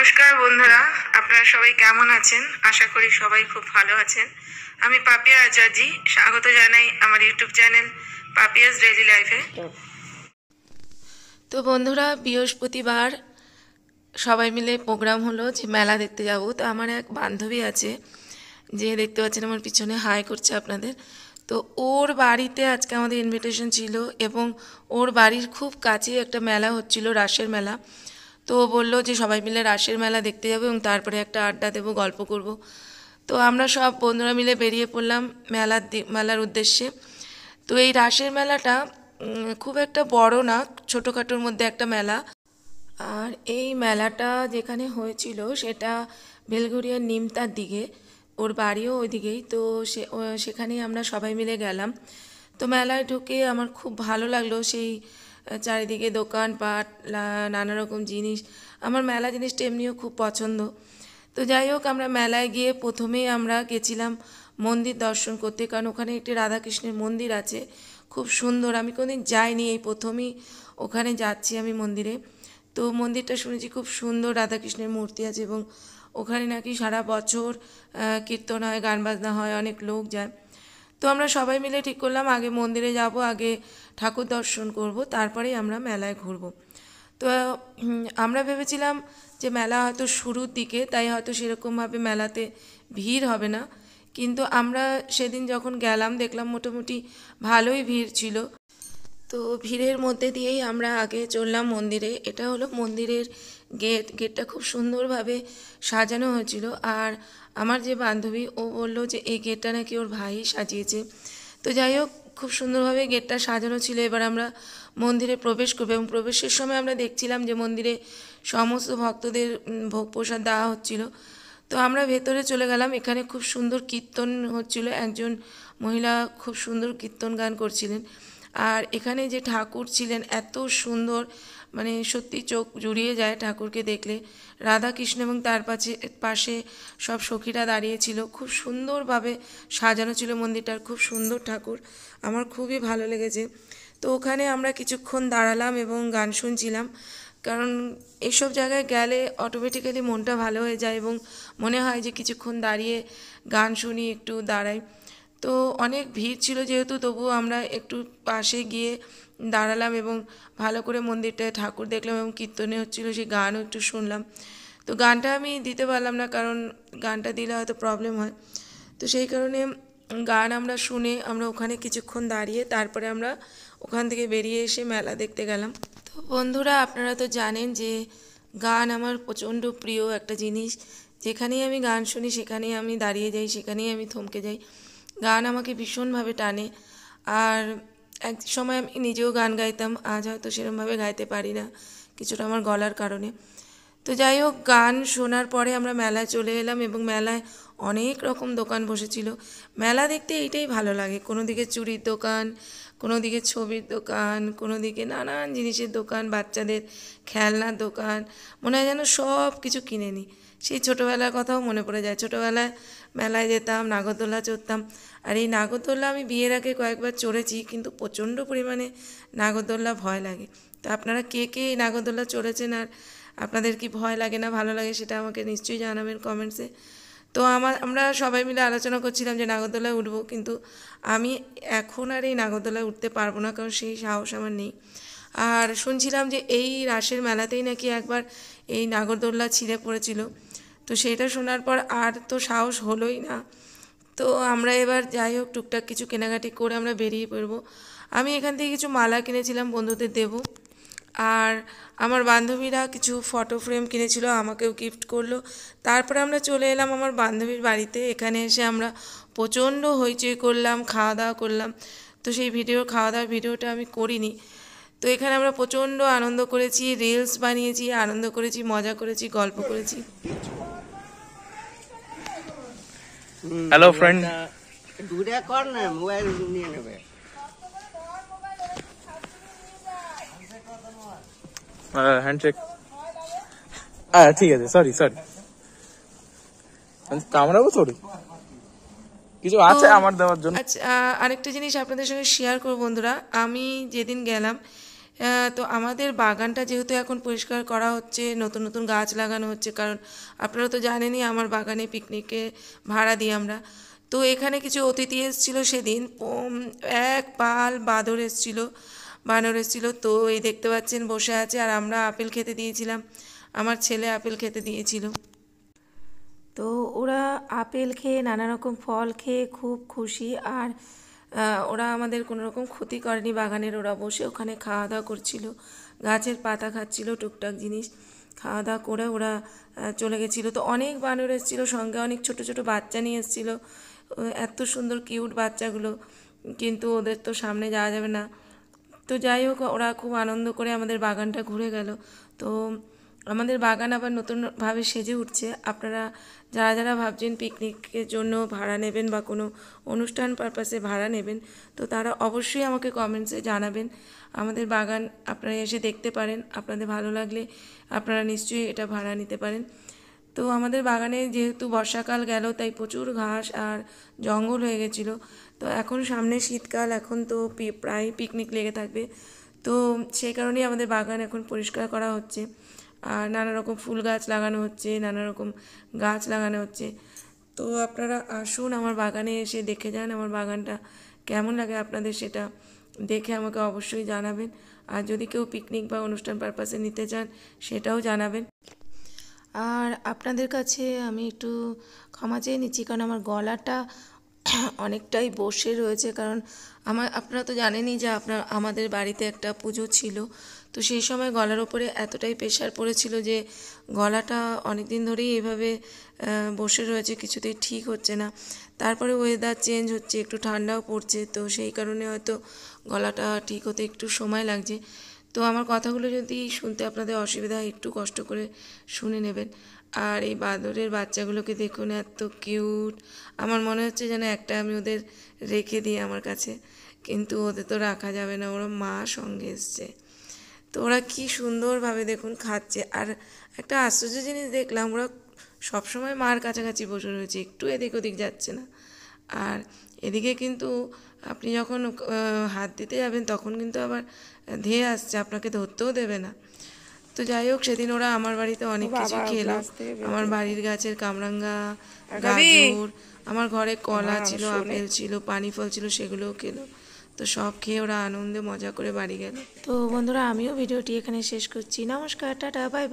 নমস্কার বন্ধুরা, আপনারা সবাই কেমন আছেন? আশা করি সবাই খুব ভালো আছেন। আমি পাপিয়া আচার্যি, স্বাগত জানাই আমার ইউটিউব চ্যানেল পাপিয়াস ডেইলি লাইফে। তো বন্ধুরা, বৃহস্পতিবার সবাই মিলে প্রোগ্রাম হলো যে মেলা দেখতে যাব। তো আমার এক বান্ধবী আছে, যে দেখতে পাচ্ছেন আমার পিছনে হাই করছে আপনাদের। তো ওর বাড়িতে আজকে আমাদের ইনভিটেশন ছিল এবং ওর বাড়ির খুব কাছে একটা মেলা হচ্ছিল, রাসের মেলা। তো ও বললো যে সবাই মিলে রাসের মেলা দেখতে যাবো এবং তারপরে একটা আড্ডা দেবো, গল্প করব। তো আমরা সব বন্ধুরা মিলে বেরিয়ে পড়লাম মেলার উদ্দেশ্যে। তো এই রাসের মেলাটা খুব একটা বড় না, ছোটোখাটোর মধ্যে একটা মেলা। আর এই মেলাটা যেখানে হয়েছিল সেটা বেলঘরিয়ার নিমতার দিকে, ওর বাড়িও ওইদিকেই। তো সেখানেই আমরা সবাই মিলে গেলাম। তো মেলায় ঢুকে আমার খুব ভালো লাগলো, সেই চারিদিকে দোকানপাট, নানা রকম জিনিস। আমার মেলা জিনিসটা এমনিও খুব পছন্দ। তো যাই হোক, আমরা মেলায় গিয়ে প্রথমেই আমরা গেছিলাম মন্দির দর্শন করতে, কারণ ওখানে একটি রাধাকৃষ্ণের মন্দির আছে, খুব সুন্দর। আমি কোনোদিন যাইনি, এই প্রথমেই ওখানে যাচ্ছি আমি মন্দিরে। তো মন্দিরটা শুনেছি খুব সুন্দর, রাধাকৃষ্ণের মূর্তি আছে এবং ওখানে নাকি সারা বছর কীর্তন হয়, গান বাজনা হয়, অনেক লোক যায়। তো আমরা সবাই মিলে ঠিক করলাম আগে মন্দিরে যাব, আগে ঠাকুর দর্শন করব, তারপরেই আমরা মেলায় ঘুরব। তো আমরা ভেবেছিলাম যে মেলা হয়তো শুরুর দিকে, তাই হয়তো সেরকমভাবে মেলাতে ভিড় হবে না। কিন্তু আমরা সেদিন যখন গেলাম দেখলাম মোটামুটি ভালোই ভিড় ছিল। তো ভিড়ের মধ্যে দিয়েই আমরা আগে চললাম মন্দিরে। এটা হলো মন্দিরের গেটটা খুব সুন্দরভাবে সাজানো হয়েছিল। আর আমার যে বান্ধবী, ও বলল যে এই গেটটা নাকি ওর ভাই সাজিয়েছে। তো যাই হোক, খুব সুন্দরভাবে গেটটা সাজানো ছিল। এবার আমরা মন্দিরে প্রবেশ করবো এবং প্রবেশের সময় আমরা দেখছিলাম যে মন্দিরে সমস্ত ভক্তদের ভোগ প্রসাদ দেওয়া হচ্ছিল। তো আমরা ভেতরে চলে গেলাম। এখানে খুব সুন্দর কীর্তন হচ্ছিল, একজন মহিলা খুব সুন্দর কীর্তন গান করছিলেন। আর এখানে যে ঠাকুর ছিলেন এত সুন্দর, মানে সত্যি চোখ জুড়িয়ে যায় ঠাকুরকে দেখলে। রাধাকৃষ্ণ এবং তার পাশে সব সখীরা দাঁড়িয়েছিল, খুব সুন্দরভাবে সাজানো ছিল মন্দিরটার, খুব সুন্দর ঠাকুর, আমার খুবই ভালো লেগেছে। তো ওখানে আমরা কিছুক্ষণ দাঁড়ালাম এবং গান শুনছিলাম, কারণ এইসব জায়গায় গেলে অটোমেটিক্যালি মনটা ভালো হয়ে যায় এবং মনে হয় যে কিছুক্ষণ দাঁড়িয়ে গান শুনি, একটু দাঁড়াই। তো অনেক ভিড় ছিল যেহেতু, তবুও আমরা একটু পাশে গিয়ে দাঁড়ালাম এবং ভালো করে মন্দিরটায় ঠাকুর দেখলাম এবং কীর্তনে হচ্ছিল, সেই গানও একটু শুনলাম। তো গানটা আমি দিতে পারলাম না, কারণ গানটা দিলে হয়তো প্রবলেম হয়। তো সেই কারণে গান আমরা শুনে আমরা ওখানে কিছুক্ষণ দাঁড়িয়ে তারপরে আমরা ওখান থেকে বেরিয়ে এসে মেলা দেখতে গেলাম। তো বন্ধুরা, আপনারা তো জানেন যে গান আমার প্রচণ্ড প্রিয় একটা জিনিস। যেখানেই আমি গান শুনি সেখানেই আমি দাঁড়িয়ে যাই, সেখানেই আমি থমকে যাই। গান আমাকে ভীষণভাবে টানে। আর এক সময় আমি নিজেও গান গাইতাম, আজ হয়তো সেরকমভাবে গাইতে পারি না, কিছুটা আমার গলার কারণে। তো যাই হোক, গান শোনার পরে আমরা মেলায় চলে এলাম এবং মেলায় অনেক রকম দোকান বসেছিল। মেলা দেখতে এইটাই ভালো লাগে, কোনো দিকে চুড়ির দোকান, কোনো দিকে ছবির দোকান, কোনো দিকে নানান জিনিসের দোকান, বাচ্চাদের খেলনার দোকান, মনে হয় যেন সব কিছু কিনে নিই। সেই ছোটোবেলার কথাও মনে পড়ে যায়। ছোটোবেলায় মেলায় যেতাম, নাগরদোলা চড়তাম। আর এই নাগরদোলা আমি বিয়ের আগে কয়েকবার চড়েছি, কিন্তু প্রচণ্ড পরিমাণে নাগরদোলা ভয় লাগে। তো আপনারা কে কে এই নাগরদোলা চড়েছেন আর আপনাদের কি ভয় লাগে না ভালো লাগে, সেটা আমাকে নিশ্চয়ই জানাবেন কমেন্টসে। তো আমরা সবাই মিলে আলোচনা করছিলাম যে নাগরদোলায় উঠবো, কিন্তু আমি এখন আর এই নাগরদোলায় উঠতে পারবো না, কারণ সেই সাহস আমার নেই। আর শুনছিলাম যে এই রাসের মেলাতেই নাকি একবার এই নাগরদোলা ছিঁড়ে পড়েছিল। তো সেটা শোনার পর আর তো সাহস হলোই না। তো আমরা এবার যাই হোক টুকটাক কিছু কেনাকাটি করে আমরা বেরিয়ে পড়বো। আমি এখান থেকে কিছু মালা কিনেছিলাম বন্ধুদের দেবো, আর আমার বান্ধবীরা কিছু ফটো ফ্রেম কিনেছিল, আমাকেও গিফট করলো। তারপরে আমরা চলে এলাম আমার বান্ধবীর বাড়িতে। এখানে এসে আমরা প্রচণ্ড হইচই করলাম, খাওয়া দাওয়া করলাম। তো সেই খাওয়া দাওয়ার ভিডিওটা আমি করিনি। তো এখানে আমরা প্রচণ্ড আনন্দ করেছি, রিলস বানিয়েছি, আনন্দ করেছি, মজা করেছি, গল্প করেছি। হ্যালো ফ্রেন্ড, দূরে কর না, মোবাইল নিয়ে নেবে। হ্যান্ডশেক। ঠিক আছে, সরি কামড়াবো তোর, কিছু আছে আমার দেওয়ার জন্য। আচ্ছা, আরেকটা জিনিস আপনাদের সঙ্গে শেয়ার করব বন্ধুরা। আমি যেদিন গেলাম তো আমাদের বাগানটা যেহেতু এখন পরিষ্কার করা হচ্ছে, নতুন নতুন গাছ লাগানো হচ্ছে, কারণ আপনারা তো জানেনই আমার বাগানে পিকনিকে ভাড়া দিই আমরা। তো এখানে কিছু অতিথি এসেছিলো সেদিন, এক পাল বানর এসেছিলো। তো এই দেখতে পাচ্ছেন বসে আছে, আর আমরা আপেল খেতে দিয়েছিলাম, আমার ছেলে আপেল খেতে দিয়েছিল। তো ওরা আপেল খেয়ে নানা রকম ফল খেয়ে খুব খুশি। আর ওরা আমাদের কোনো রকম ক্ষতি করেনি বাগানের, ওরা বসে ওখানে খাওয়া দাওয়া করছিল, গাছের পাতা খাচ্ছিল, টুকটাক জিনিস খাওয়া দাওয়া করে ওরা চলে গেছিলো। তো অনেক বানর এসেছিলো, সঙ্গে অনেক ছোট ছোট বাচ্চা নিয়ে এসেছিলো, এত সুন্দর কিউট বাচ্চাগুলো, কিন্তু ওদের তো সামনে যাওয়া যাবে না। তো যাই হোক, ওরা খুব আনন্দ করে আমাদের বাগানটা ঘুরে গেল। তো আমাদের বাগান আবার নতুনভাবে সেজে উঠছে। আপনারা যারা যারা ভাবছেন পিকনিকের জন্য ভাড়া নেবেন বা কোনো অনুষ্ঠান পারপাসে ভাড়া নেবেন, তো তারা অবশ্যই আমাকে কমেন্টসে জানাবেন। আমাদের বাগান আপনারা এসে দেখতে পারেন, আপনাদের ভালো লাগলে আপনারা নিশ্চয়ই এটা ভাড়া নিতে পারেন। তো আমাদের বাগানে যেহেতু বর্ষাকাল গেল, তাই প্রচুর ঘাস আর জঙ্গল হয়ে গেছিলো। তো এখন সামনে শীতকাল, এখন তো প্রায় পিকনিক লেগে থাকবে। তো সেই কারণেই আমাদের বাগান এখন পরিষ্কার করা হচ্ছে, আর নানা রকম ফুল গাছ লাগানো হচ্ছে, নানা রকম গাছ লাগানো হচ্ছে। তো আপনারা আসুন আমার বাগানে এসে দেখে যান আমার বাগানটা কেমন লাগে আপনাদের, সেটা দেখে আমাকে অবশ্যই জানাবেন। আর যদি কেউ পিকনিক বা অনুষ্ঠান পারপাসে নিতে চান সেটাও জানাবেন। আর আপনাদের কাছে আমি একটু ক্ষমা চেয়ে নিচ্ছি, কারণ আমার গলাটা অনেকটাই বসে রয়েছে, কারণ আপনারা তো জানেনই যে আমাদের বাড়িতে একটা পুজো ছিল। তো সেই সময় গলার ওপরে এতটাই প্রেশার পড়েছিল যে গলাটা অনেক দিন ধরেই এভাবে বসে রয়েছে, কিছুতেই ঠিক হচ্ছে না। তারপরে ওয়েদার চেঞ্জ হচ্ছে, একটু ঠান্ডাও পড়ছে, তো সেই কারণে হয়তো গলাটা ঠিক হতে একটু সময় লাগছে। তো আমার কথাগুলো যদি শুনতে আপনাদের অসুবিধা হয়, একটু কষ্ট করে শুনে নেবেন। আর এই বাঁদরের বাচ্চাগুলোকে দেখুন, এত কিউট। আমার মনে হচ্ছে যেন একটা আমি ওদের রেখে দিই আমার কাছে, কিন্তু ওদের তো রাখা যাবে না, ওরা মা সঙ্গে এসছে। তো ওরা কী সুন্দরভাবে দেখুন খাচ্ছে। আর একটা আশ্চর্য জিনিস দেখলাম, ওরা সবসময় মার কাছাকাছি বসে রয়েছে, একটু এদিক ওদিক যাচ্ছে না। আর এদিকে কিন্তু আপনি যখন হাত দিতে যাবেন তখন কিন্তু আবার ধেয়ে আসছে, আপনাকে ধরতেও দেবে না। তো যাই হোক, সেদিন ওরা আমার বাড়িতে অনেক কিছু খেলো, আমার বাড়ির গাছের কামরাঙ্গা, গাজর, আমার ঘরে কলা ছিল, আপেল ছিল, পানি ফল ছিল, সেগুলোও খেলো। তো সব খেয়ে ওরা আনন্দে মজা করে বাড়ি গেল। তো বন্ধুরা, আমিও ভিডিওটি এখানে শেষ করছি। নমস্কার, টাটা, বাই বাই।